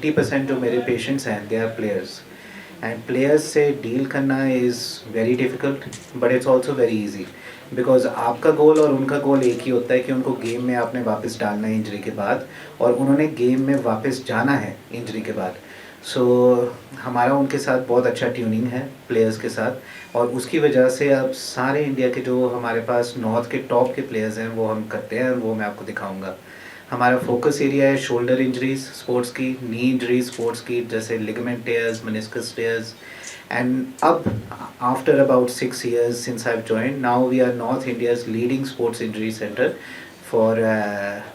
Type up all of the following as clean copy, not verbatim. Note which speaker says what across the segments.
Speaker 1: 80% जो मेरे पेशेंट्स हैं they are players, and players से डील करना is very difficult but it's also very easy, because आपका गोल और उनका गोल एक ही होता है कि उनको गेम में आपने वापस डालना है इंजरी के बाद, और उन्होंने गेम में वापस जाना है इंजरी के बाद। सो हमारा उनके साथ बहुत अच्छा ट्यूनिंग है प्लेयर्स के साथ, और उसकी वजह से अब सारे इंडिया के जो हमारे पास नॉर्थ के टॉप के प्लेयर्स हैं वो हम करते हैं, वो मैं आपको दिखाऊंगा। हमारा फोकस एरिया है शोल्डर इंजरीज स्पोर्ट्स की, नी इंजरीज स्पोर्ट्स की, जैसे ligament tears, meniscus tears. And अब after about 6 years since I've joined, now we are North India's leading sports injury center for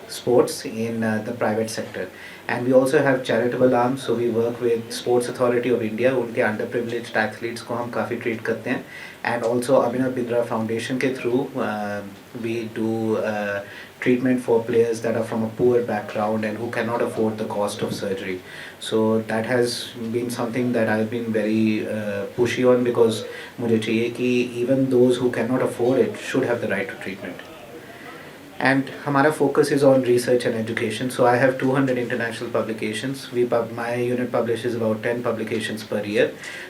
Speaker 1: sports in the private sector. And we also have charitable arms, so we work with Sports Authority of India, उनके underprivileged athletes को हम काफ़ी treat करते हैं, and also Abhinav Bindra Foundation के through we do treatment for players that are from a poor background and who cannot afford the cost of surgery. So that has been something that I've been very pushy on, because मुझे चाहिए कि even those who cannot afford it should have the right to treatment. And हमारा focus is on research and education. So I have 200 international publications. My unit publishes about 10 publications per year.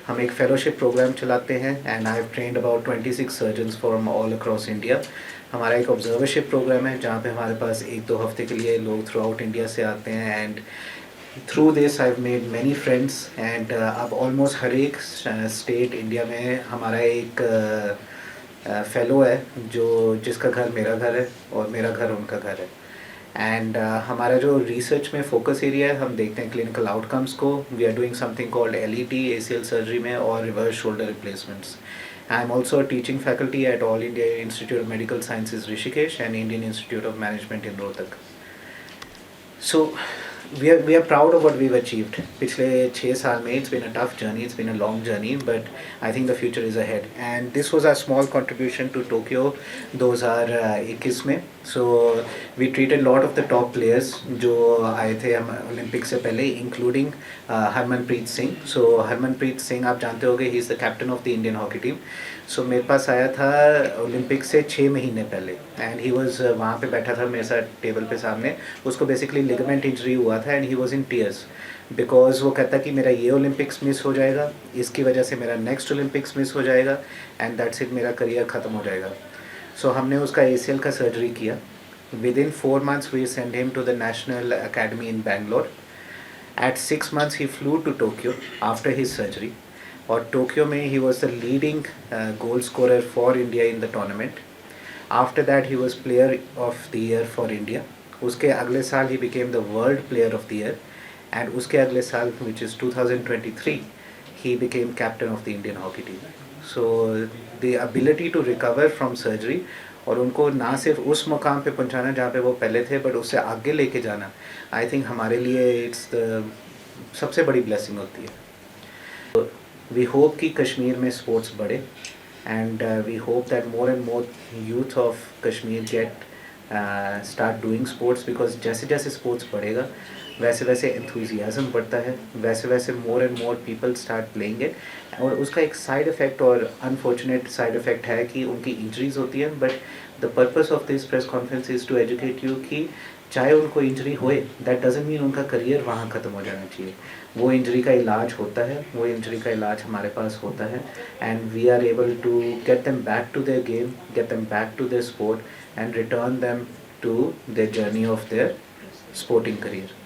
Speaker 1: हम एक fellowship program चलाते हैं, and I have trained about 26 surgeons from all across India. हमारा एक observership program है जहाँ पे हमारे पास 1-2 हफ्ते के लिए लोग throughout India से आते हैं, and through this I've made many friends. And अब almost हर एक state India में हमारा एक फेलो है जो जिसका घर मेरा घर है और मेरा घर उनका घर है। एंड हमारा जो रिसर्च में फोकस एरिया है, हम देखते हैं क्लिनिकल आउटकम्स को। We are doing something called LET, ACL surgery में, और reverse shoulder replacements. I am also teaching faculty at All India Institute of Medical Sciences Rishikesh and Indian Institute of Management in Rohtak. So we are proud of what we've achieved. पिछले 6 साल में it's been a tough journey, it's been a long journey, but I think the future is ahead. And this was our small contribution to Tokyo 2021 में. So we treated lot of the top players जो आए थे हम Olympic से पहले, including Harmanpreet Singh. So Harmanpreet Singh आप जानते होंगे, he is the captain of the Indian hockey team. So मेरे पास आया था ओलंपिक से 6 महीने पहले, एंड ही वॉज वहाँ पे बैठा था मेरे साथ टेबल पे सामने। उसको बेसिकली लिगामेंट इंजरी हुआ था, and he was in tears, because वो कहता कि मेरा ये ओलंपिक्स मिस हो जाएगा, इसकी वजह से मेरा नेक्स्ट ओलंपिक्स मिस हो जाएगा, एंड दैट्स इट, मेरा करियर ख़त्म हो जाएगा। सो हमने उसका ACL का सर्जरी किया। Within 4 months we sent him to the National Academy in Bangalore. At 6 months he flew to Tokyo after his surgery, और टोक्यो में he was the leading goal scorer for India in the tournament. After that he was player of the year for India. उसके अगले साल he became the world player of the year, and उसके अगले साल which is 2023 he became captain of the Indian hockey team. So the ability to recover from surgery, और उनको ना सिर्फ उस मुकाम पे पहुंचाना जहाँ पे वो पहले थे, बट उससे आगे लेके जाना, आई थिंक हमारे लिए इट्स द सबसे बड़ी ब्लेसिंग होती है। We hope कि कश्मीर में स्पोर्ट्स बढ़े, and we hope that more and more youth of Kashmir start doing sports, because जैसे जैसे स्पोर्ट्स बढ़ेगा वैसे वैसे enthusiasm बढ़ता है, वैसे वैसे more and more people start playing it. और उसका एक साइड इफ़ेक्ट और अनफॉर्चुनेट साइड इफ़ेक्ट है कि उनकी इंजरीज होती हैं, but the purpose of this press conference is to educate you कि चाहे उनको इंजरी होए, दैट डजंट मीन उनका करियर वहाँ ख़त्म हो जाना चाहिए। वो इंजरी का इलाज होता है, वो इंजरी का इलाज हमारे पास होता है, and we are able to get them back to their game, get them back to their sport, and return them to their journey of their sporting career.